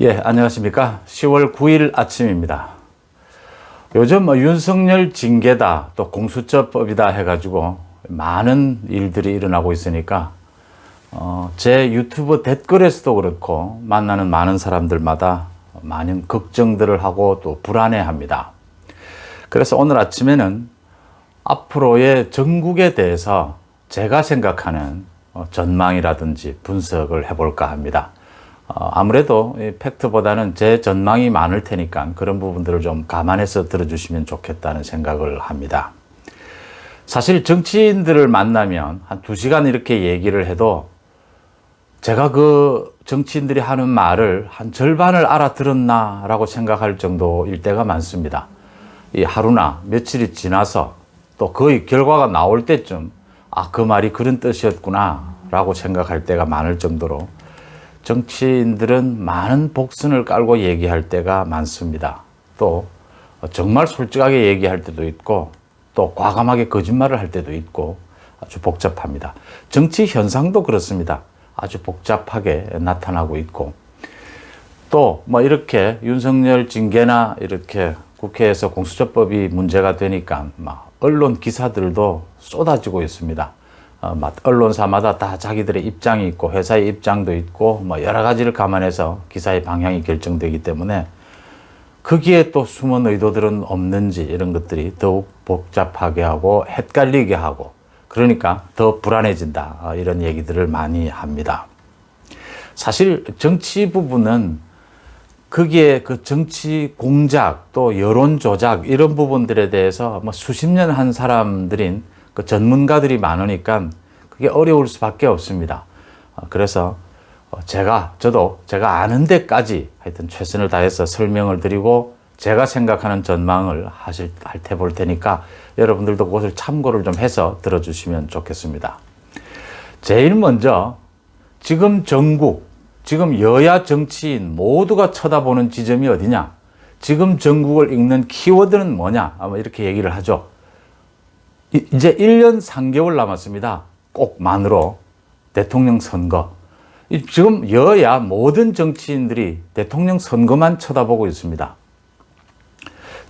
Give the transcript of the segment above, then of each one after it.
예, 안녕하십니까. 10월 9일 아침입니다. 요즘 윤석열 징계다, 또 공수처법이다 해가지고 많은 일들이 일어나고 있으니까, 제 유튜브 댓글에서도 그렇고, 만나는 많은 사람들마다 많은 걱정들을 하고 또 불안해 합니다. 그래서 오늘 아침에는 앞으로의 전국에 대해서 제가 생각하는 전망이라든지 분석을 해볼까 합니다. 아무래도 팩트보다는 제 전망이 많을 테니까 그런 부분들을 좀 감안해서 들어주시면 좋겠다는 생각을 합니다. 사실 정치인들을 만나면 한 2시간 이렇게 얘기를 해도 제가 그 정치인들이 하는 말을 한 절반을 알아들었나 라고 생각할 정도일 때가 많습니다. 이 하루나 며칠이 지나서 또 거의 결과가 나올 때쯤 그 말이 그런 뜻이었구나 라고 생각할 때가 많을 정도로 정치인들은 많은 복선을 깔고 얘기할 때가 많습니다. 또 정말 솔직하게 얘기할 때도 있고 또 과감하게 거짓말을 할 때도 있고 아주 복잡합니다. 정치 현상도 그렇습니다. 아주 복잡하게 나타나고 있고 또 이렇게 윤석열 징계나 이렇게 국회에서 공수처법이 문제가 되니까 언론 기사들도 쏟아지고 있습니다. 언론사마다 다 자기들의 입장이 있고 회사의 입장도 있고 여러 가지를 감안해서 기사의 방향이 결정되기 때문에 거기에 또 숨은 의도들은 없는지 이런 것들이 더욱 복잡하게 하고 헷갈리게 하고 그러니까 더 불안해진다 이런 얘기들을 많이 합니다. 사실 정치 부분은 거기에 그 정치 공작 또 여론 조작 이런 부분들에 대해서 수십 년 한 사람들인 그 전문가들이 많으니까 그게 어려울 수밖에 없습니다. 그래서 저도 제가 아는 데까지 하여튼 최선을 다해서 설명을 드리고 제가 생각하는 전망을 해볼 테니까 여러분들도 그것을 참고를 좀 해서 들어주시면 좋겠습니다. 제일 먼저 지금 전국, 지금 여야 정치인 모두가 쳐다보는 지점이 어디냐? 지금 전국을 읽는 키워드는 뭐냐? 아마 이렇게 얘기를 하죠. 이제 1년 3개월 남았습니다. 꼭만으로 대통령 선거. 지금 여야 모든 정치인들이 대통령 선거만 쳐다보고 있습니다.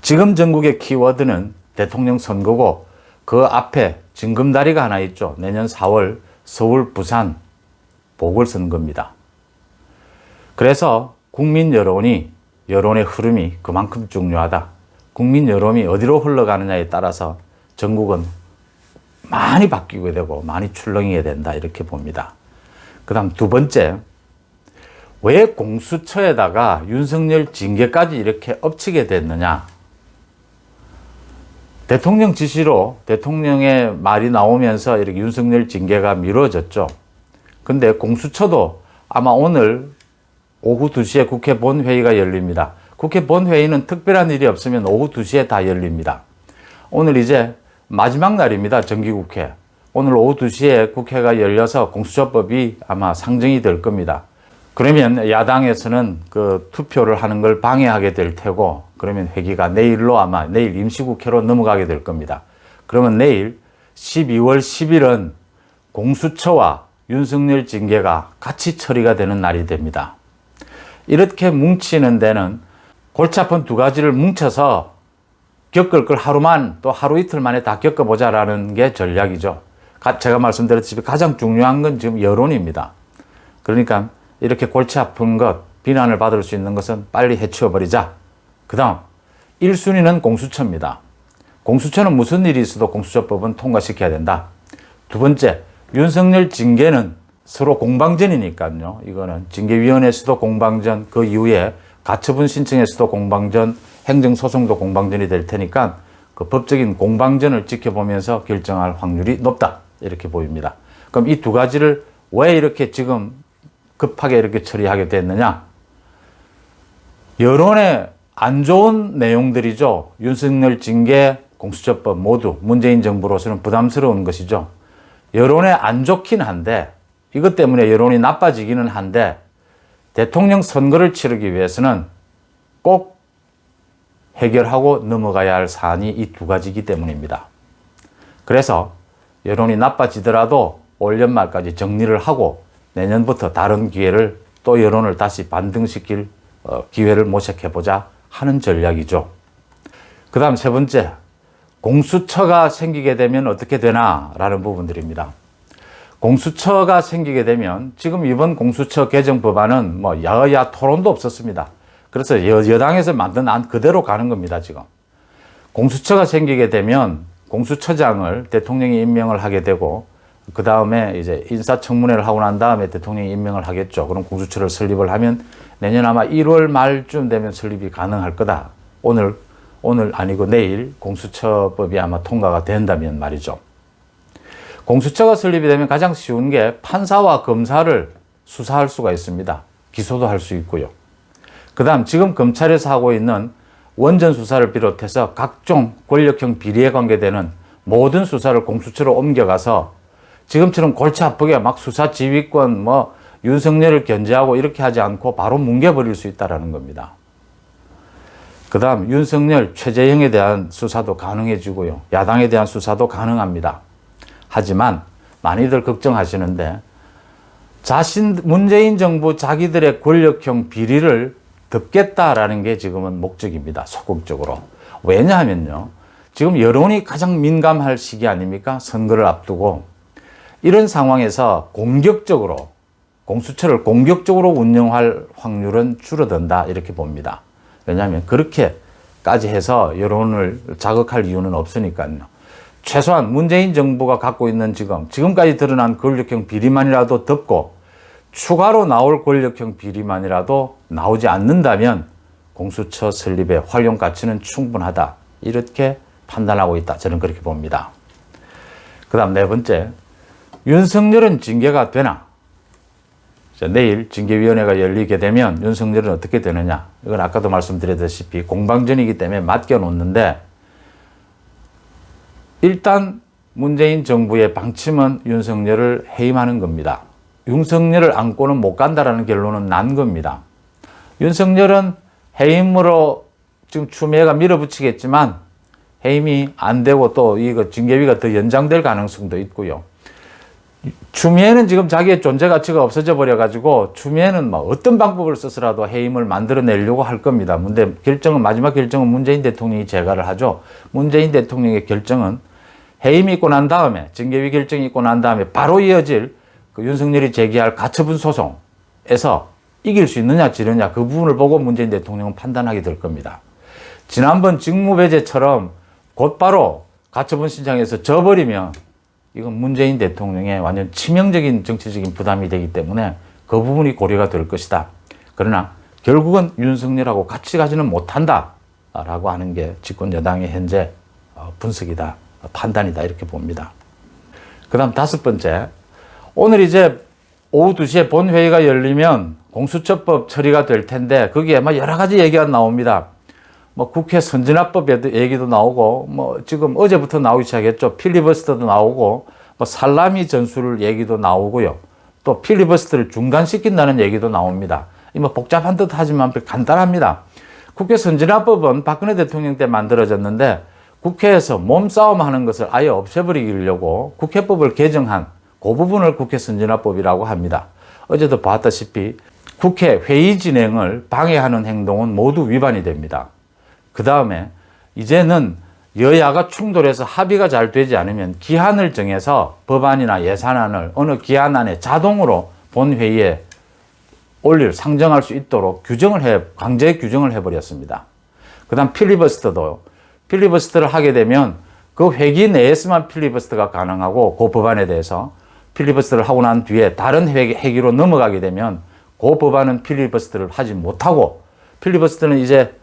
지금 전국의 키워드는 대통령 선거고 그 앞에 징검다리가 하나 있죠. 내년 4월 서울, 부산 보궐선거입니다. 그래서 국민 여론의 흐름이 그만큼 중요하다. 국민 여론이 어디로 흘러가느냐에 따라서 전국은 많이 바뀌게 되고 많이 출렁이게 된다 이렇게 봅니다. 그 다음 두 번째, 왜 공수처에다가 윤석열 징계까지 이렇게 엎치게 됐느냐. 대통령 지시로 대통령의 말이 나오면서 이렇게 윤석열 징계가 미뤄졌죠. 근데 공수처도 아마 오늘 오후 2시에 국회 본회의가 열립니다. 국회 본회의는 특별한 일이 없으면 오후 2시에 다 열립니다. 오늘 이제 마지막 날입니다. 정기국회. 오늘 오후 2시에 국회가 열려서 공수처법이 아마 상정이 될 겁니다. 그러면 야당에서는 그 투표를 하는 걸 방해하게 될 테고 그러면 회기가 내일 임시국회로 넘어가게 될 겁니다. 그러면 내일 12월 10일은 공수처와 윤석열 징계가 같이 처리가 되는 날이 됩니다. 이렇게 뭉치는 데는 골치 아픈 두 가지를 뭉쳐서 겪을 걸 또 하루 이틀 만에 다 겪어보자라는 게 전략이죠. 제가 말씀드렸듯이 가장 중요한 건 지금 여론입니다. 그러니까 이렇게 골치 아픈 것, 비난을 받을 수 있는 것은 빨리 해치워버리자. 그 다음 1순위는 공수처입니다. 공수처는 무슨 일이 있어도 공수처법은 통과시켜야 된다. 두 번째, 윤석열 징계는 서로 공방전이니까요. 이거는 징계위원회에서도 공방전, 그 이후에 가처분 신청에서도 공방전, 행정소송도 공방전이 될 테니까 그 법적인 공방전을 지켜보면서 결정할 확률이 높다. 이렇게 보입니다. 그럼 이 두 가지를 왜 이렇게 지금 급하게 이렇게 처리하게 됐느냐? 여론에 안 좋은 내용들이죠. 윤석열 징계, 공수처법 모두 문재인 정부로서는 부담스러운 것이죠. 여론에 안 좋긴 한데 이것 때문에 여론이 나빠지기는 한데 대통령 선거를 치르기 위해서는 꼭 해결하고 넘어가야 할 사안이 이 두 가지이기 때문입니다. 그래서 여론이 나빠지더라도 올 연말까지 정리를 하고 내년부터 다른 기회를 또 여론을 다시 반등시킬 기회를 모색해보자 하는 전략이죠. 그 다음 세 번째, 공수처가 생기게 되면 어떻게 되나라는 부분들입니다. 공수처가 생기게 되면 지금 이번 공수처 개정 법안은 뭐 여야 토론도 없었습니다. 그래서 여당에서 만든 안 그대로 가는 겁니다, 지금. 공수처가 생기게 되면 공수처장을 대통령이 임명을 하게 되고, 그 다음에 이제 인사청문회를 하고 난 다음에 대통령이 임명을 하겠죠. 그럼 공수처를 설립을 하면 내년 아마 1월 말쯤 되면 설립이 가능할 거다. 오늘 아니고 내일 공수처법이 아마 통과가 된다면 말이죠. 공수처가 설립이 되면 가장 쉬운 게 판사와 검사를 수사할 수가 있습니다. 기소도 할 수 있고요. 그 다음 지금 검찰에서 하고 있는 원전 수사를 비롯해서 각종 권력형 비리에 관계되는 모든 수사를 공수처로 옮겨가서 지금처럼 골치 아프게 막 수사 지휘권 윤석열을 견제하고 이렇게 하지 않고 바로 뭉개버릴 수 있다는 겁니다. 그 다음 윤석열, 최재형에 대한 수사도 가능해지고요. 야당에 대한 수사도 가능합니다. 하지만 많이들 걱정하시는데 문재인 정부 자기들의 권력형 비리를 덮겠다라는 게 지금은 목적입니다. 소극적으로. 왜냐하면요. 지금 여론이 가장 민감할 시기 아닙니까? 선거를 앞두고. 이런 상황에서 공수처를 공격적으로 운영할 확률은 줄어든다 이렇게 봅니다. 왜냐하면 그렇게까지 해서 여론을 자극할 이유는 없으니까요. 최소한 문재인 정부가 갖고 있는 지금까지 드러난 권력형 비리만이라도 덮고 추가로 나올 권력형 비리만이라도 나오지 않는다면 공수처 설립의 활용 가치는 충분하다. 이렇게 판단하고 있다. 저는 그렇게 봅니다. 그 다음 네 번째, 윤석열은 징계가 되나? 내일 징계위원회가 열리게 되면 윤석열은 어떻게 되느냐? 이건 아까도 말씀드렸다시피 공방전이기 때문에 맡겨놓는데 일단 문재인 정부의 방침은 윤석열을 해임하는 겁니다. 윤석열을 안고는 못 간다라는 결론은 난 겁니다. 윤석열은 해임으로 지금 추미애가 밀어붙이겠지만 해임이 안 되고 또 이거 징계위가 더 연장될 가능성도 있고요. 추미애는 지금 자기의 존재 가치가 없어져 버려가지고 추미애는 어떤 방법을 써서라도 해임을 만들어내려고 할 겁니다. 근데 마지막 결정은 문재인 대통령이 제가를 하죠. 문재인 대통령의 결정은 해임이 있고 난 다음에, 징계위 결정이 있고 난 다음에 바로 이어질 그 윤석열이 제기할 가처분 소송에서 이길 수 있느냐 지느냐 그 부분을 보고 문재인 대통령은 판단하게 될 겁니다. 지난번 직무배제처럼 곧바로 가처분 신청해서 져버리면 이건 문재인 대통령의 완전 치명적인 정치적인 부담이 되기 때문에 그 부분이 고려가 될 것이다. 그러나 결국은 윤석열하고 같이 가지는 못한다 라고 하는 게 집권 여당의 현재 분석이다, 판단이다 이렇게 봅니다. 그 다음 다섯 번째, 오늘 이제 오후 2시에 본회의가 열리면 공수처법 처리가 될 텐데 거기에 여러 가지 얘기가 나옵니다. 국회 선진화법 얘기도 나오고 지금 어제부터 나오기 시작했죠. 필리버스터도 나오고 살라미 전술 얘기도 나오고요. 또 필리버스터를 중단시킨다는 얘기도 나옵니다. 복잡한 듯 하지만 간단합니다. 국회 선진화법은 박근혜 대통령 때 만들어졌는데 국회에서 몸싸움 하는 것을 아예 없애버리려고 국회법을 개정한 그 부분을 국회 선진화법이라고 합니다. 어제도 봤다시피 국회 회의 진행을 방해하는 행동은 모두 위반이 됩니다. 그 다음에 이제는 여야가 충돌해서 합의가 잘 되지 않으면 기한을 정해서 법안이나 예산안을 어느 기한 안에 자동으로 본회의에 상정할 수 있도록 강제 규정을 해버렸습니다. 그 다음 필리버스터를 하게 되면 그 회기 내에서만 필리버스터가 가능하고 그 법안에 대해서 필리버스터를 하고 난 뒤에 다른 회기로 넘어가게 되면 그 법안은 필리버스터를 하지 못하고, 필리버스터는 이제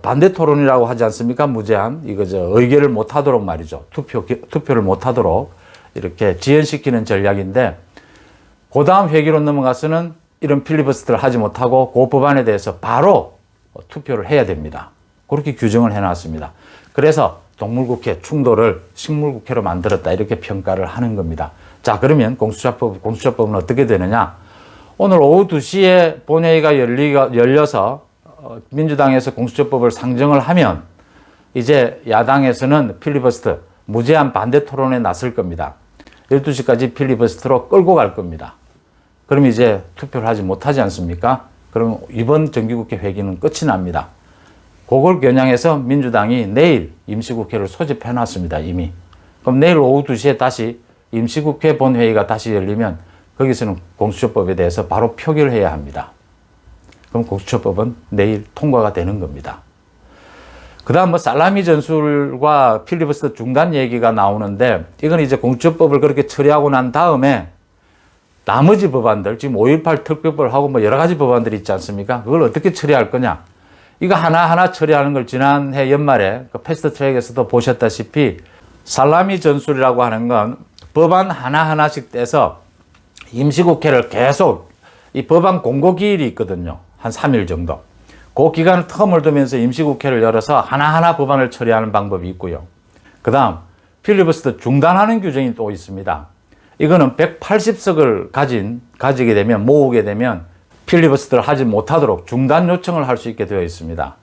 반대 토론이라고 하지 않습니까? 무제한. 의결을 못 하도록 말이죠. 투표를 못 하도록 이렇게 지연시키는 전략인데, 그 다음 회기로 넘어가서는 이런 필리버스터를 하지 못하고 그 법안에 대해서 바로 투표를 해야 됩니다. 그렇게 규정을 해놨습니다. 그래서 동물국회 충돌을 식물국회로 만들었다 이렇게 평가를 하는 겁니다. 자, 그러면 공수처법은 어떻게 되느냐? 오늘 오후 2시에 본회의가 열려서 민주당에서 공수처법을 상정을 하면 이제 야당에서는 필리버스터, 무제한 반대 토론에 나설 겁니다. 12시까지 필리버스터로 끌고 갈 겁니다. 그럼 이제 투표를 하지 못하지 않습니까? 그럼 이번 정기국회 회기는 끝이 납니다. 그걸 겨냥해서 민주당이 내일 임시국회를 소집해 놨습니다, 이미. 그럼 내일 오후 2시에 다시 임시국회 본회의가 다시 열리면 거기서는 공수처법에 대해서 바로 표결해야 합니다. 그럼 공수처법은 내일 통과가 되는 겁니다. 그 다음 뭐 살라미 전술과 필리버스터 중단 얘기가 나오는데 이건 이제 공수처법을 그렇게 처리하고 난 다음에 나머지 법안들, 지금 5.18 특별법하고 뭐 여러 가지 법안들이 있지 않습니까? 그걸 어떻게 처리할 거냐? 이거 하나하나 처리하는 걸 지난해 연말에 그 패스트 트랙에서도 보셨다시피 살라미 전술이라고 하는 건 법안 하나하나씩 떼서 임시국회를 계속 이 법안 공고기일이 있거든요. 한 3일 정도. 그 기간을 텀을 두면서 임시국회를 열어서 하나하나 법안을 처리하는 방법이 있고요. 그 다음 필리버스터 중단하는 규정이 또 있습니다. 이거는 180석을 가지게 되면 모으게 되면 필리버스터를 하지 못하도록 중단 요청을 할 수 있게 되어 있습니다.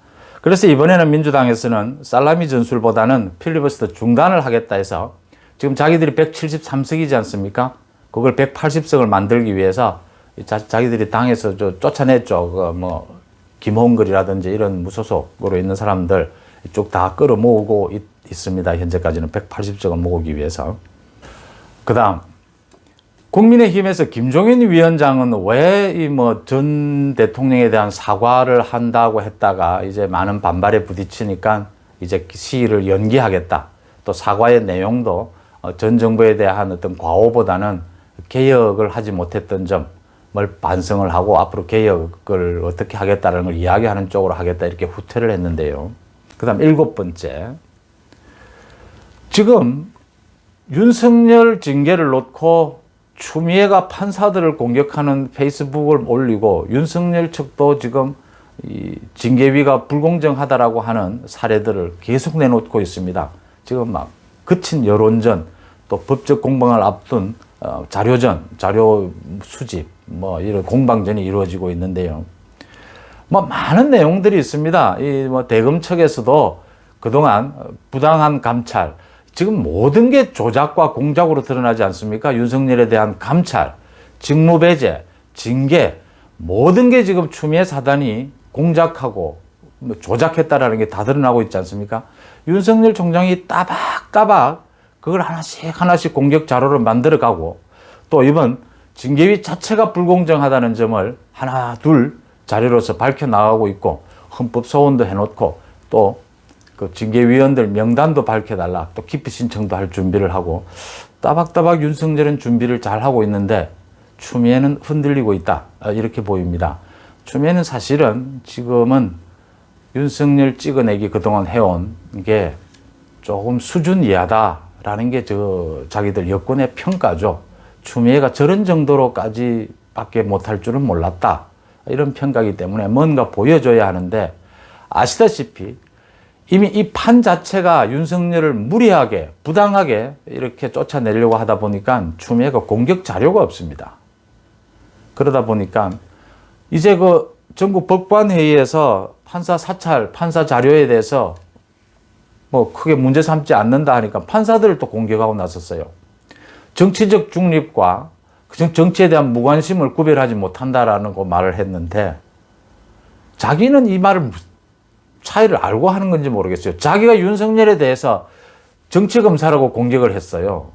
그래서 이번에는 민주당에서는 살라미 전술보다는 필리버스터 중단을 하겠다 해서 지금 자기들이 173석이지 않습니까? 그걸 180석을 만들기 위해서 자기들이 당에서 쫓아냈죠. 뭐 김홍걸이라든지 이런 무소속으로 있는 사람들 쭉 다 끌어모으고 있습니다. 현재까지는 180석을 모으기 위해서. 그 다음 국민의힘에서 김종인 위원장은 왜 이 뭐 전 대통령에 대한 사과를 한다고 했다가 이제 많은 반발에 부딪히니까 이제 시일을 연기하겠다. 또 사과의 내용도 전 정부에 대한 어떤 과오보다는 개혁을 하지 못했던 점을 반성을 하고 앞으로 개혁을 어떻게 하겠다는 걸 이야기하는 쪽으로 하겠다 이렇게 후퇴를 했는데요. 그 다음 7번째. 지금 윤석열 징계를 놓고 추미애가 판사들을 공격하는 페이스북을 올리고 윤석열 측도 지금 이 징계위가 불공정하다라고 하는 사례들을 계속 내놓고 있습니다. 지금 막 거친 여론전 또 법적 공방을 앞둔 자료전, 자료 수집 뭐 이런 공방전이 이루어지고 있는데요. 뭐 많은 내용들이 있습니다. 이 뭐 대검 측에서도 그동안 부당한 감찰 지금 모든 게 조작과 공작으로 드러나지 않습니까? 윤석열에 대한 감찰, 직무배제, 징계 모든 게 지금 추미애 사단이 공작하고 조작했다라는 게 다 드러나고 있지 않습니까? 윤석열 총장이 따박따박 그걸 하나씩 공격 자료를 만들어가고 또 이번 징계위 자체가 불공정하다는 점을 하나 둘 자료로서 밝혀나가고 있고 헌법 소원도 해놓고 또 그 징계위원들 명단도 밝혀달라. 또 기피 신청도 할 준비를 하고 따박따박 윤석열은 준비를 잘 하고 있는데 추미애는 흔들리고 있다. 이렇게 보입니다. 추미애는 사실은 지금은 윤석열 찍어내기 그동안 해온 게 조금 수준 이하다라는 게 자기들 여권의 평가죠. 추미애가 저런 정도로까지 밖에 못할 줄은 몰랐다. 이런 평가이기 때문에 뭔가 보여줘야 하는데 아시다시피 이미 이 판 자체가 윤석열을 무리하게 부당하게 이렇게 쫓아내려고 하다 보니까 추미애가 공격 자료가 없습니다. 그러다 보니까 이제 그 전국 법관회의에서 판사 사찰, 판사 자료에 대해서 뭐 크게 문제 삼지 않는다 하니까 판사들을 또 공격하고 나섰어요. 정치적 중립과 정치에 대한 무관심을 구별하지 못한다라는 거 말을 했는데 자기는 이 말을 차이를 알고 하는 건지 모르겠어요. 자기가 윤석열에 대해서 정치검사라고 공격을 했어요.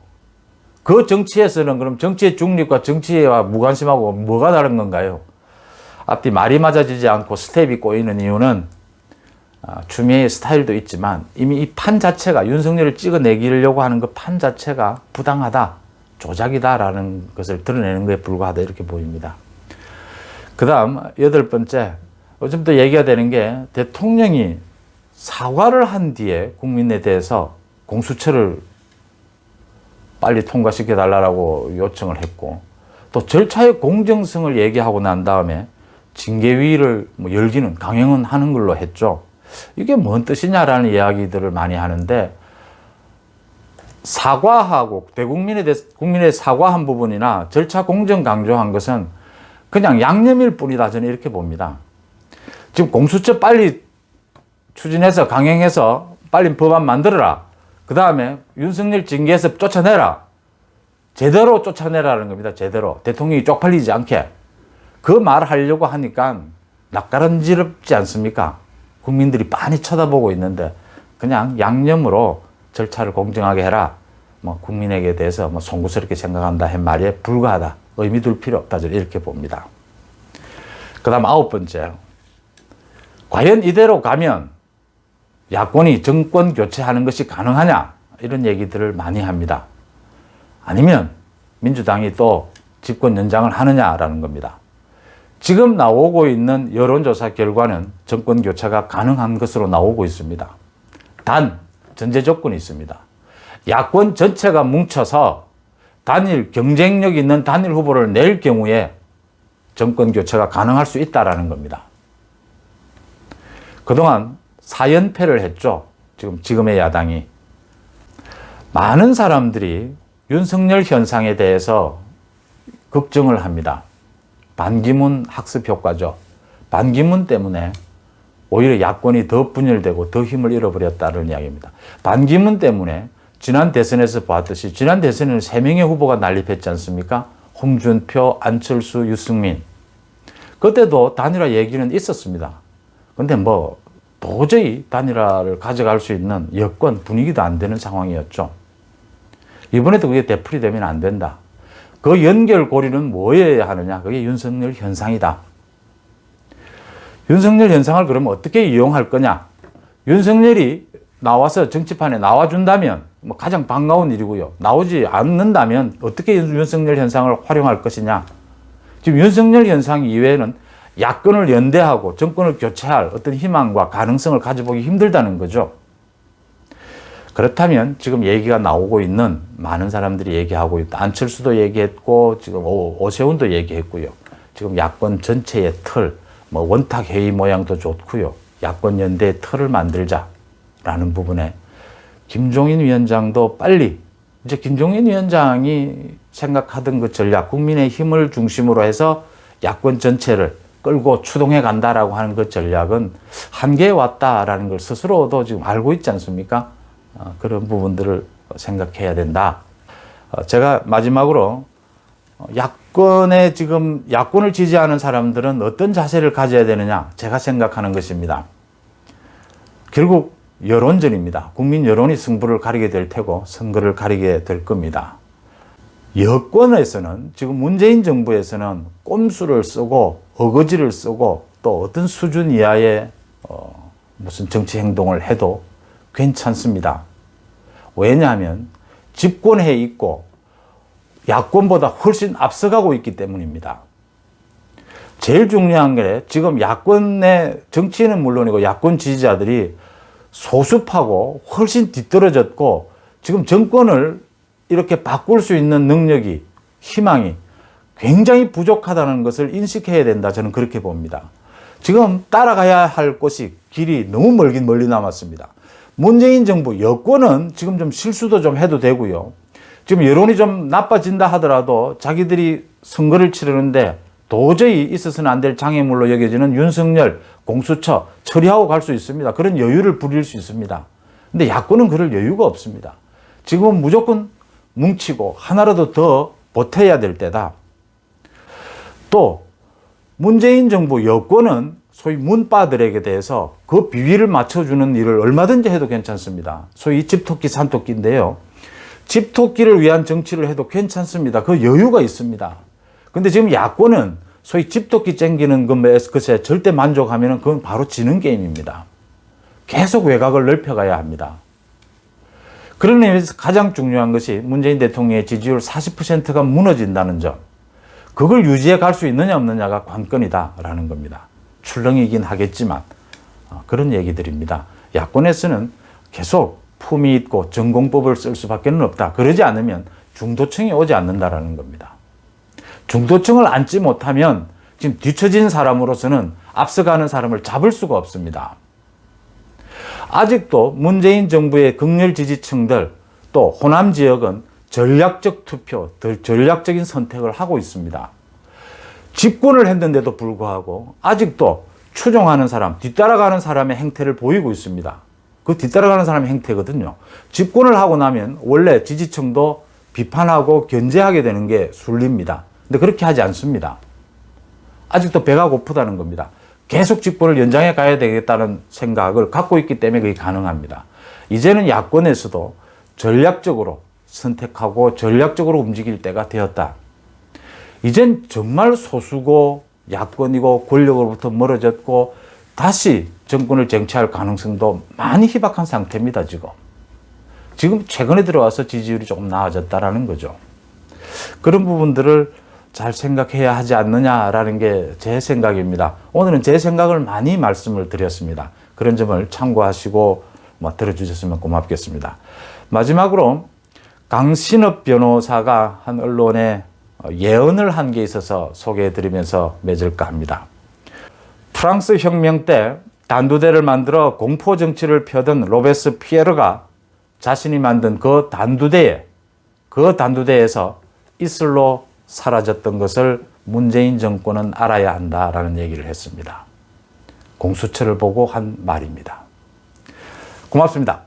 그 정치에서는 그럼 정치의 중립과 정치와 무관심하고 뭐가 다른 건가요? 앞뒤 말이 맞아지지 않고 스텝이 꼬이는 이유는 추미애의 스타일도 있지만 이미 이 판 자체가 윤석열을 찍어내기려고 하는 그 판 자체가 부당하다, 조작이다라는 것을 드러내는 것에 불과하다 이렇게 보입니다. 그 다음 8번째. 요즘 또 얘기가 되는 게 대통령이 사과를 한 뒤에 국민에 대해서 공수처를 빨리 통과시켜 달라고 요청을 했고 또 절차의 공정성을 얘기하고 난 다음에 징계위를 뭐 열기는 강행은 하는 걸로 했죠. 이게 뭔 뜻이냐라는 이야기들을 많이 하는데 사과하고 국민에 사과한 부분이나 절차 공정 강조한 것은 그냥 양념일 뿐이다 저는 이렇게 봅니다. 지금 공수처 빨리 추진해서 강행해서 빨리 법안 만들어라. 그 다음에 윤석열 징계해서 쫓아내라. 제대로 쫓아내라는 겁니다. 제대로. 대통령이 쪽팔리지 않게. 그 말을 하려고 하니까 낯가름지럽지 않습니까? 국민들이 빤히 쳐다보고 있는데 그냥 양념으로 절차를 공정하게 해라. 뭐 국민에게 대해서 뭐 송구스럽게 생각한다 한 말에 불과하다. 의미 둘 필요 없다. 저는 이렇게 봅니다. 그 다음 9번째. 과연 이대로 가면 야권이 정권 교체하는 것이 가능하냐? 이런 얘기들을 많이 합니다. 아니면 민주당이 또 집권 연장을 하느냐라는 겁니다. 지금 나오고 있는 여론조사 결과는 정권 교체가 가능한 것으로 나오고 있습니다. 단, 전제 조건이 있습니다. 야권 전체가 뭉쳐서 단일 경쟁력 있는 단일 후보를 낼 경우에 정권 교체가 가능할 수 있다라는 겁니다. 그동안 4연패를 했죠. 지금의 야당이. 많은 사람들이 윤석열 현상에 대해서 걱정을 합니다. 반기문 학습 효과죠. 반기문 때문에 오히려 야권이 더 분열되고 더 힘을 잃어버렸다는 이야기입니다. 반기문 때문에 지난 대선에서 봤듯이 지난 대선에는 3명의 후보가 난립했지 않습니까? 홍준표, 안철수, 유승민. 그때도 단일화 얘기는 있었습니다. 근데 뭐 도저히 단일화를 가져갈 수 있는 여건 분위기도 안 되는 상황이었죠. 이번에도 그게 되풀이되면 안 된다. 그 연결고리는 뭐여야 하느냐? 그게 윤석열 현상이다. 윤석열 현상을 그러면 어떻게 이용할 거냐? 윤석열이 나와서 정치판에 나와준다면 뭐 가장 반가운 일이고요. 나오지 않는다면 어떻게 윤석열 현상을 활용할 것이냐? 지금 윤석열 현상 이외에는 야권을 연대하고 정권을 교체할 어떤 희망과 가능성을 가져보기 힘들다는 거죠. 그렇다면 지금 얘기가 나오고 있는 많은 사람들이 얘기하고 있다. 안철수도 얘기했고 지금 오세훈도 얘기했고요. 지금 야권 전체의 틀, 뭐 원탁 회의 모양도 좋고요. 야권 연대의 틀을 만들자라는 부분에 김종인 위원장도 빨리 이제 김종인 위원장이 생각하던 그 전략, 국민의 힘을 중심으로 해서 야권 전체를 끌고 추동해 간다라고 하는 그 전략은 한계에 왔다라는 걸 스스로도 지금 알고 있지 않습니까? 그런 부분들을 생각해야 된다. 제가 마지막으로 야권을 지지하는 사람들은 어떤 자세를 가져야 되느냐 제가 생각하는 것입니다. 결국 여론전입니다. 국민 여론이 승부를 가리게 될 테고 선거를 가리게 될 겁니다. 여권에서는 지금 문재인 정부에서는 꼼수를 쓰고 어거지를 쓰고 또 어떤 수준 이하의 무슨 정치 행동을 해도 괜찮습니다. 왜냐하면 집권해 있고 야권보다 훨씬 앞서가고 있기 때문입니다. 제일 중요한 게 지금 야권의 정치인은 물론이고 야권 지지자들이 소수파고 훨씬 뒤떨어졌고 지금 정권을 이렇게 바꿀 수 있는 능력이 희망이 굉장히 부족하다는 것을 인식해야 된다. 저는 그렇게 봅니다. 지금 따라가야 할 곳이 길이 너무 멀리 남았습니다. 문재인 정부 여권은 지금 좀 실수도 좀 해도 되고요. 지금 여론이 좀 나빠진다 하더라도 자기들이 선거를 치르는데 도저히 있어서는 안 될 장애물로 여겨지는 윤석열 공수처 처리하고 갈 수 있습니다. 그런 여유를 부릴 수 있습니다. 근데 야권은 그럴 여유가 없습니다. 지금은 무조건 뭉치고 하나라도 더 보태야 될 때다. 또 문재인 정부 여권은 소위 문바들에게 대해서 그 비위를 맞춰주는 일을 얼마든지 해도 괜찮습니다. 소위 집토끼 산토끼인데요. 집토끼를 위한 정치를 해도 괜찮습니다. 그 여유가 있습니다. 근데 지금 야권은 소위 집토끼 쟁기는 것에 절대 만족하면 그건 바로 지는 게임입니다. 계속 외곽을 넓혀가야 합니다. 그런 의미에서 가장 중요한 것이 문재인 대통령의 지지율 40%가 무너진다는 점. 그걸 유지해 갈 수 있느냐 없느냐가 관건이다라는 겁니다. 출렁이긴 하겠지만 그런 얘기들입니다. 야권에서는 계속 품위 있고 전공법을 쓸 수밖에 없다. 그러지 않으면 중도층이 오지 않는다라는 겁니다. 중도층을 앉지 못하면 지금 뒤처진 사람으로서는 앞서가는 사람을 잡을 수가 없습니다. 아직도 문재인 정부의 극렬 지지층들 또 호남 지역은 전략적 투표, 전략적인 선택을 하고 있습니다. 집권을 했는데도 불구하고 아직도 추종하는 사람, 뒤따라가는 사람의 행태를 보이고 있습니다. 그 뒤따라가는 사람의 행태거든요. 집권을 하고 나면 원래 지지층도 비판하고 견제하게 되는 게 순리입니다. 근데 그렇게 하지 않습니다. 아직도 배가 고프다는 겁니다. 계속 집권을 연장해 가야 되겠다는 생각을 갖고 있기 때문에 그게 가능합니다. 이제는 야권에서도 전략적으로 선택하고 전략적으로 움직일 때가 되었다. 이젠 정말 소수고 야권이고 권력으로부터 멀어졌고 다시 정권을 쟁취할 가능성도 많이 희박한 상태입니다. 지금 최근에 들어와서 지지율이 조금 나아졌다라는 거죠. 그런 부분들을 잘 생각해야 하지 않느냐라는 게 제 생각입니다. 오늘은 제 생각을 많이 말씀을 드렸습니다. 그런 점을 참고하시고 들어주셨으면 고맙겠습니다. 마지막으로 강신업 변호사가 한 언론에 예언을 한 게 있어서 소개해드리면서 맺을까 합니다. 프랑스 혁명 때 단두대를 만들어 공포 정치를 펴던 로베스 피에르가 자신이 만든 그 단두대에서 이슬로 사라졌던 것을 문재인 정권은 알아야 한다라는 얘기를 했습니다. 공수처를 보고 한 말입니다. 고맙습니다.